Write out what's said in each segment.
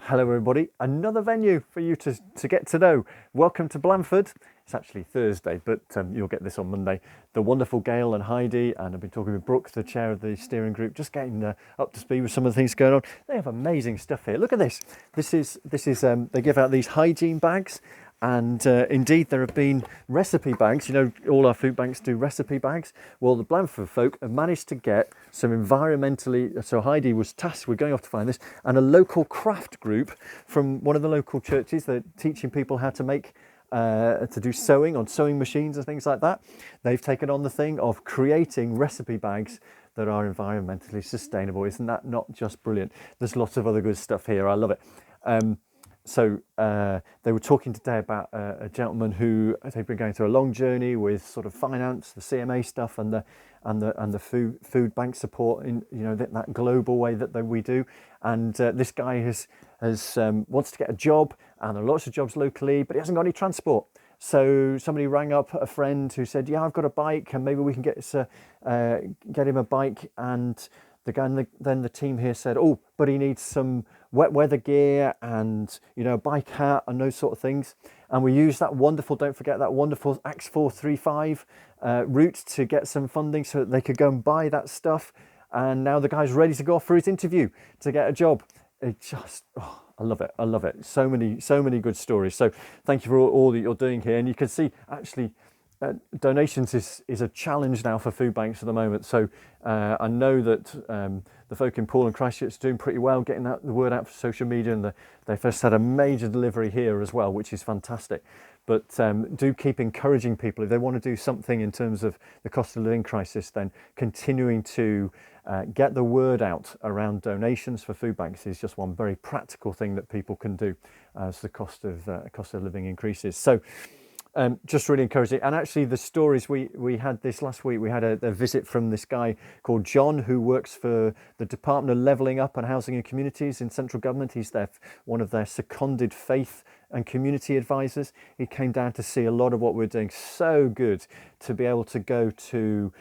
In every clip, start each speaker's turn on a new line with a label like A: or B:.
A: Hello everybody, another venue for you to get to know. Welcome to Blandford. It's actually Thursday, but you'll get this on Monday. The wonderful Gail and Heidi, and I've been talking with Brooke, the chair of the steering group, just getting up to speed with some of the things going on. They have amazing stuff here. Look at this. This is they give out these hygiene bags. And indeed, there have been recipe bags. You know, all our food banks do recipe bags. Well, the Blandford folk have managed to get some environmentally... So Heidi was tasked with going off to find this, and a local craft group from one of the local churches. They're teaching people how to make, to do sewing on sewing machines and things like that. They've taken on the thing of creating recipe bags that are environmentally sustainable. Isn't that not just brilliant? There's lots of other good stuff here. I love it. So they were talking today about a gentleman who they've been going through a long journey with sort of finance, the CMA stuff, and the food bank support in that global way that we do. And this guy has wants to get a job, and there are lots of jobs locally, but he hasn't got any transport. So somebody rang up a friend who said, "Yeah, I've got a bike, and maybe we can get him a bike." And the guy, then the team here said, "Oh, but he needs some wet weather gear and a bike hat and those sort of things." And we used that wonderful, don't forget that wonderful Acts 435 route to get some funding so that they could go and buy that stuff. And now the guy's ready to go off for his interview to get a job. It just, I love it. I love it. So many good stories. So thank you for all that you're doing here. And you can see actually, donations is a challenge now for food banks at the moment. So I know that the folk in Poole and Christchurch are doing pretty well getting the word out for social media, and they first had a major delivery here as well, which is fantastic. But do keep encouraging people if they want to do something in terms of the cost of living crisis, then continuing to get the word out around donations for food banks is just one very practical thing that people can do as the cost of living increases. So just really encouraging. And actually the stories we had this last week, we had a visit from this guy called John, who works for the Department of Levelling Up and Housing and Communities in central government. He's one of their seconded faith and community advisors. He came down to see a lot of what we're doing. So good to be able to go to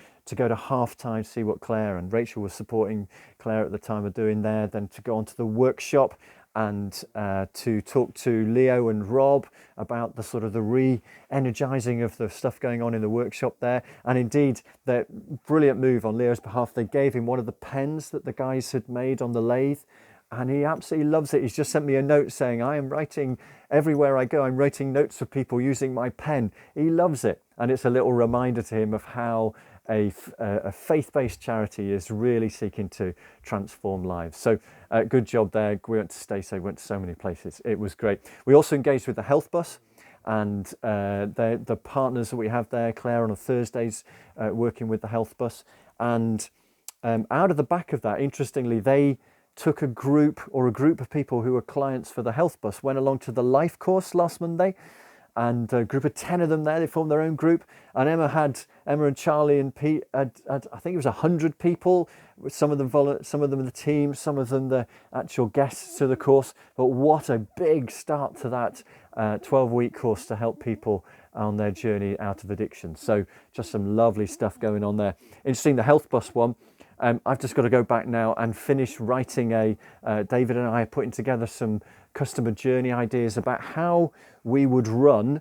A: half-time, see what Claire and Rachel was supporting Claire at the time of doing there, then to go on to the workshop and to talk to Leo and Rob about the sort of the re-energizing of the stuff going on in the workshop there. And indeed, the brilliant move on Leo's behalf, they gave him one of the pens that the guys had made on the lathe, and he absolutely loves it. He's just sent me a note saying, "I am writing everywhere I go, I'm writing notes for people using my pen." He loves it, and it's a little reminder to him of how a faith-based charity is really seeking to transform lives. So good job there. We went to Staysafe, went to so many places. It was great. We also engaged with the health bus, and the partners that we have there, Claire on Thursdays, working with the health bus. And out of the back of that, interestingly, they took a group of people who were clients for the health bus, went along to the life course last Monday, and a group of 10 of them there, they formed their own group. And Emma and Charlie and Pete had I think it was 100 people, some of them in the team, some of them the actual guests to the course. But what a big start to that 12-week course to help people on their journey out of addiction. So just some lovely stuff going on there. Interesting, the health bus one. I've just got to go back now and finish writing David and I are putting together some customer journey ideas about how we would run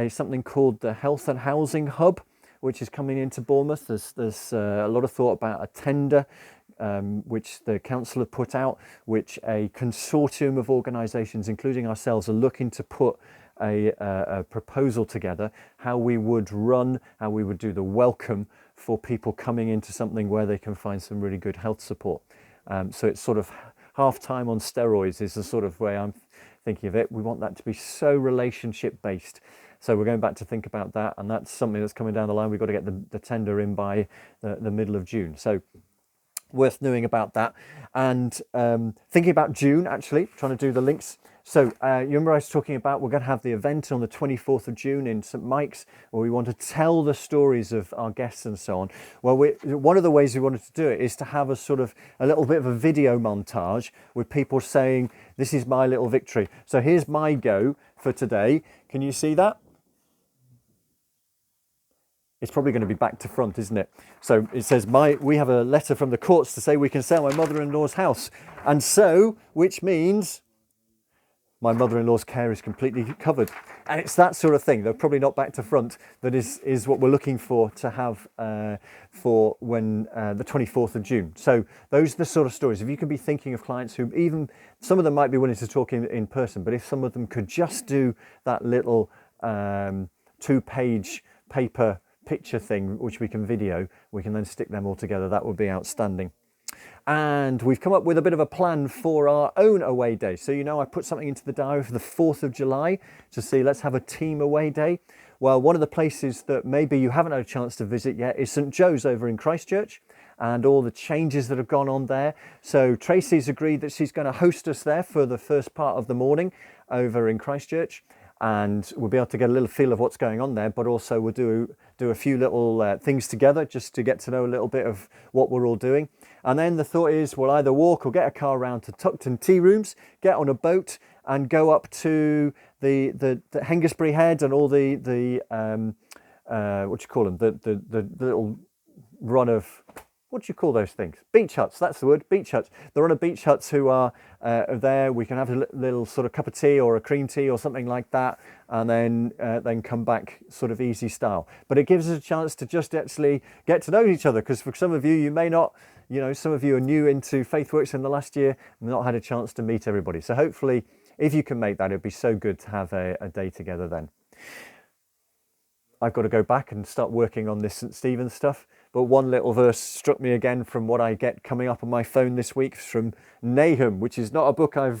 A: something called the Health and Housing Hub, which is coming into Bournemouth. There's a lot of thought about a tender which the council have put out, which a consortium of organisations, including ourselves, are looking to put a proposal together, how we would do the welcome for people coming into something where they can find some really good health support. So it's sort of half-time on steroids is the sort of way I'm thinking of it. We want that to be so relationship based. So we're going back to think about that, and that's something that's coming down the line. We've got to get the tender in by the middle of June. So worth knowing about that. And thinking about June, actually, trying to do the links. So you remember I was talking about we're going to have the event on the 24th of June in St Mike's, where we want to tell the stories of our guests and so on. Well, one of the ways we wanted to do it is to have a little bit of a video montage with people saying, "This is my little victory." So here's my go for today. Can you see that? It's probably going to be back to front, isn't it? So it says, we have a letter from the courts to say we can sell my mother-in-law's house. And so, which means my mother-in-law's care is completely covered. And it's that sort of thing, though probably not back to front, that is what we're looking for to have for when the 24th of June. So those are the sort of stories. If you can be thinking of clients who even, some of them might be willing to talk in person, but if some of them could just do that little 2-page paper picture thing, which we can video, we can then stick them all together. That would be outstanding. And we've come up with a bit of a plan for our own away day. So, you know, I put something into the diary for the 4th of July to see, let's have a team away day. Well, one of the places that maybe you haven't had a chance to visit yet is St. Joe's over in Christchurch, and all the changes that have gone on there. So Tracy's agreed that she's going to host us there for the first part of the morning over in Christchurch. And we'll be able to get a little feel of what's going on there, but also we'll do a few little things together just to get to know a little bit of what we're all doing. And then the thought is we'll either walk or get a car around to Tuckton Tea Rooms, get on a boat and go up to the Hengistbury Head and all the what do you call them, the little run of, what do you call those things? Beach huts, that's the word, beach huts. There are beach huts who are there. We can have a little sort of cup of tea or a cream tea or something like that, and then come back sort of easy style. But it gives us a chance to just actually get to know each other, because for some of you, you may not, you know, some of you are new into FaithWorks in the last year and not had a chance to meet everybody. So hopefully, if you can make that, it'd be so good to have a day together then. I've got to go back and start working on this St. Stephen's stuff. But one little verse struck me again from what I get coming up on my phone this week from Nahum, which is not a book I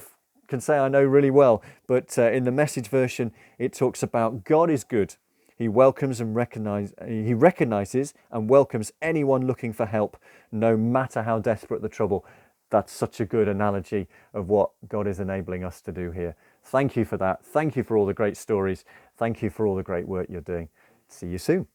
A: can say I know really well. But in the Message version, it talks about God is good. He welcomes and recognizes and welcomes anyone looking for help, no matter how desperate the trouble. That's such a good analogy of what God is enabling us to do here. Thank you for that. Thank you for all the great stories. Thank you for all the great work you're doing. See you soon.